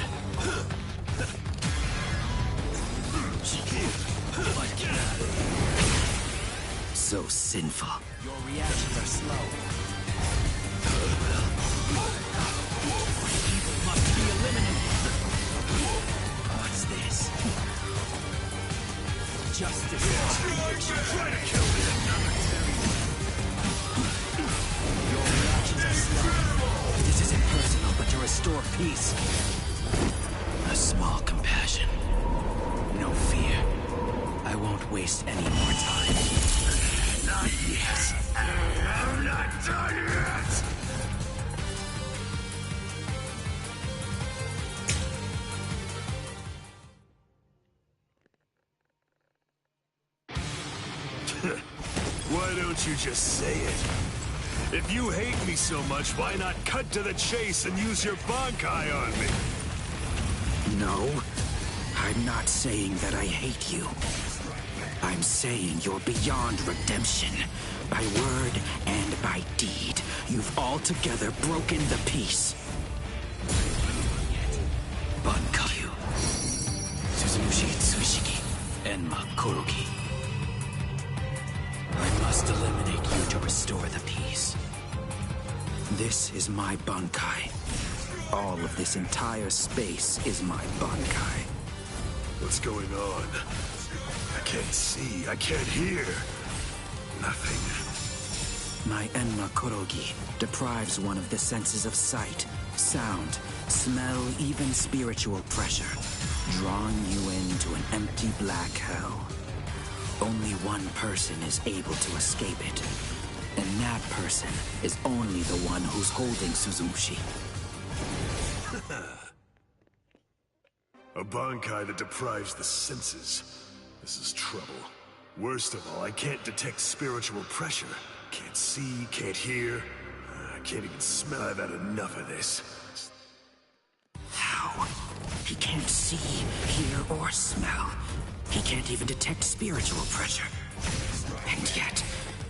Speaker 18: Get out of here.
Speaker 14: So sinful.
Speaker 21: Your reactions are slow.
Speaker 14: Evil must be eliminated. What's this? Justice.
Speaker 18: Try to kill me.
Speaker 14: Your reactions are slow. This isn't personal, but to restore peace. A small compassion. No fear. I won't waste any more time.
Speaker 18: Not yet. I'm not done yet. Why don't you just say it? If you hate me so much, why not cut to the chase and use your Bankai on me?
Speaker 14: No, I'm not saying that I hate you. I'm saying you're beyond redemption. By word and by deed, you've altogether broken the peace. Bankai. Suzumushi Tsushiki. Enma Korogi. I must eliminate you to restore the peace. This is my Bankai. All of this entire space is my Bankai.
Speaker 18: What's going on? I can't see, I can't hear. Nothing.
Speaker 14: My Enma Korogi deprives one of the senses of sight, sound, smell, even spiritual pressure, drawing you into an empty black hell. Only one person is able to escape it, and that person is only the one who's holding Suzumushi.
Speaker 18: A Bankai that deprives the senses. This is trouble. Worst of all, I can't detect spiritual pressure. Can't see, can't hear. I can't even smell. I've had enough of this.
Speaker 14: How? He can't see, hear, or smell. He can't even detect spiritual pressure. And yet,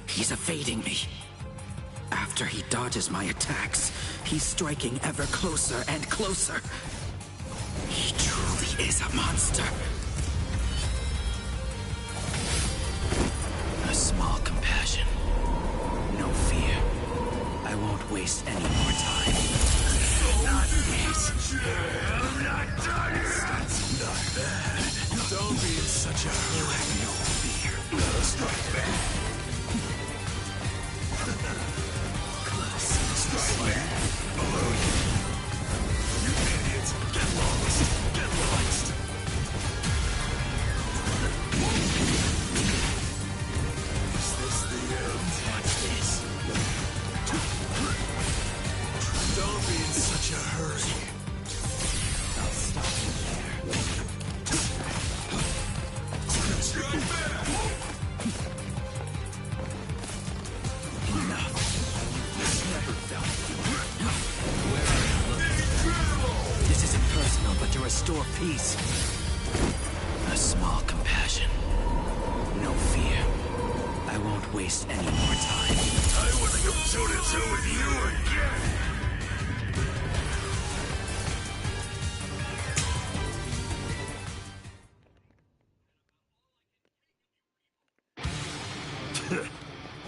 Speaker 14: he's evading me. After he dodges my attacks, he's striking ever closer and closer. He truly is a monster. A small compassion. No fear. I won't waste any more time.
Speaker 18: Not yet. I'm not done yet. Not bad. Don't be in such a hurry.
Speaker 14: You have no fear.
Speaker 18: Strike back. Close. Strike back. Below you. You idiots. Get lost. Get lost. Is this the end?
Speaker 14: Watch this.
Speaker 18: Don't be in such a hurry.
Speaker 14: I'll stop you there. Enough. Never felt before. This isn't personal, but to restore peace. A small compassion. No fear. I won't waste any more time.
Speaker 18: I want to go toe-to-toe with you again.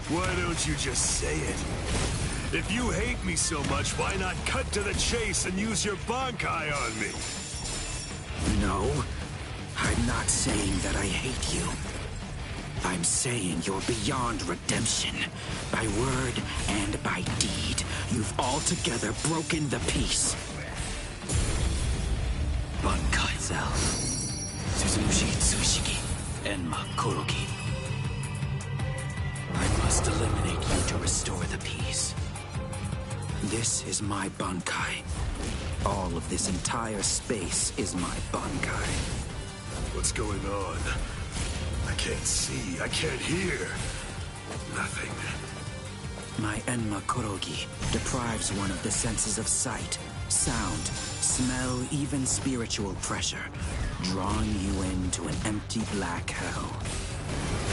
Speaker 18: Why don't you just say it? If you hate me so much, why not cut to the chase and use your Bankai on me?
Speaker 14: No, I'm not saying that I hate you. I'm saying you're beyond redemption. By word and by deed, you've altogether broken the peace. Bankai Self. Suzumushi Tsushiki. Enma Korogi. I must eliminate you to restore the peace. This is my Bankai. All of this entire space is my Bankai.
Speaker 18: What's going on? I can't see, I can't hear. Nothing.
Speaker 14: My Enma Korogi deprives one of the senses of sight, sound, smell, even spiritual pressure, drawing you into an empty black hell.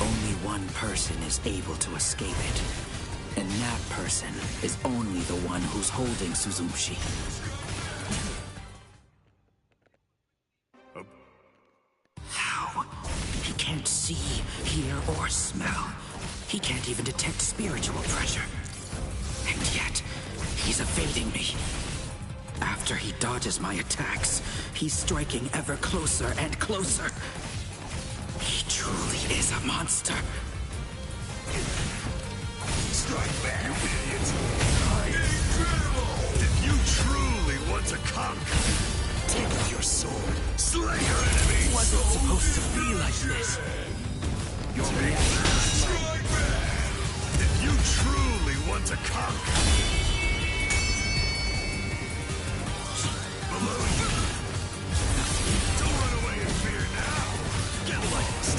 Speaker 14: Only one person is able to escape it, and that person is only the one who's holding Suzumushi. How? He can't see, hear, or smell. He can't even detect spiritual pressure. And yet, he's evading me. After he dodges my attacks, he's striking ever closer and closer. He truly is a monster.
Speaker 18: Strike back, you idiots! Incredible! If you truly want to conquer, take up your sword, slay your enemies!
Speaker 14: Wasn't supposed to be like this. Your reaction.
Speaker 18: Strike back! If you truly want to conquer, below you. Don't run away in fear now. Get lost.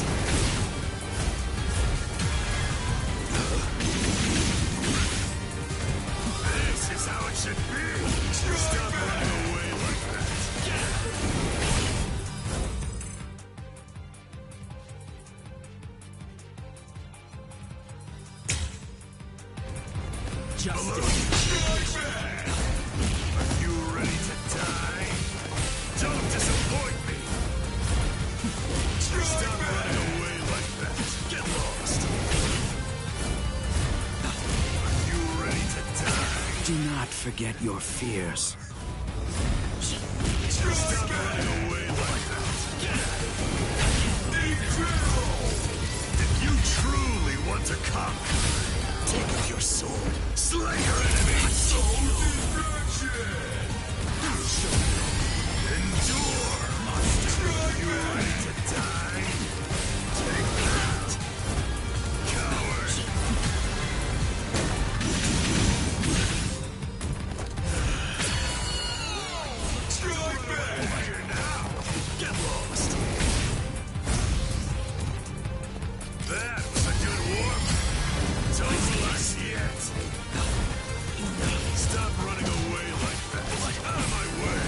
Speaker 21: justice.
Speaker 18: Are you ready to die? Don't disappoint me! Stop running away like that. Get lost. Are you ready to die?
Speaker 14: Do not forget your fears.
Speaker 18: Stop running away like that. Get at it. Incredible! If you truly want to conquer, take your sword, slay your enemies. Soul destruction! Endure, monster! Are you ready to die? Take that! Coward! Strike back! Here now! Get lost! That was a good warm. Don't relax yet. Stop running away like that. Out of my way.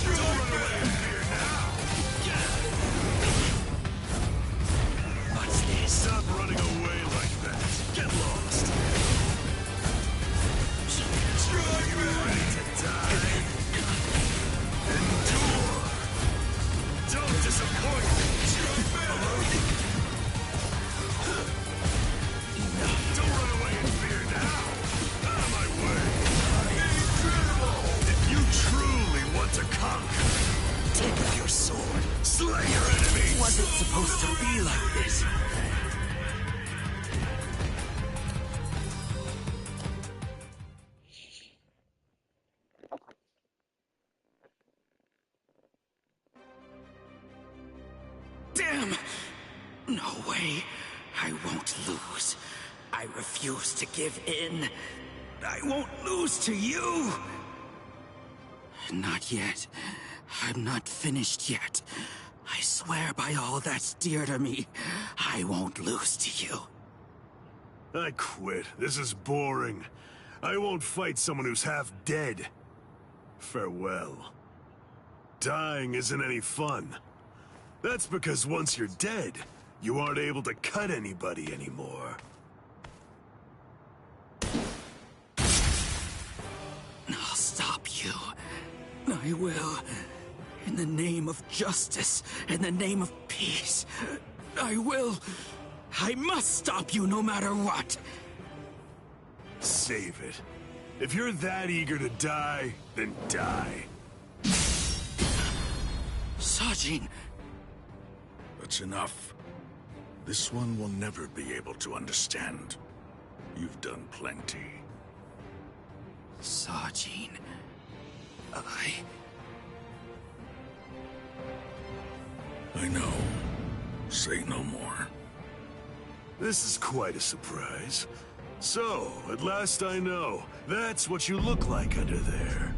Speaker 18: Don't run away in fear now. Get out of here. What's this? Stop running away like that. Get lost. Are you ready to die? Endure. Don't disappoint me. Don't run away in fear now! Out of my way! Incredible! If you truly want to conquer, take your sword, slay your enemies!
Speaker 21: Was it supposed to be like this?
Speaker 14: Damn! No way. I won't lose. I refuse to give in. I won't lose to you! Not yet. I'm not finished yet. I swear by all that's dear to me, I won't lose to you.
Speaker 18: I quit. This is boring. I won't fight someone who's half dead. Farewell. Dying isn't any fun. That's because once you're dead, you aren't able to cut anybody anymore.
Speaker 14: I'll stop you. I will. In the name of justice, in the name of peace. I will. I must stop you no matter what.
Speaker 18: Save it. If you're that eager to die, then die.
Speaker 14: Sajin.
Speaker 5: That's enough. This one will never be able to understand. You've done plenty.
Speaker 14: Sajin.
Speaker 5: I know. Say no more.
Speaker 18: This is quite a surprise. So, at last I know. That's what you look like under there.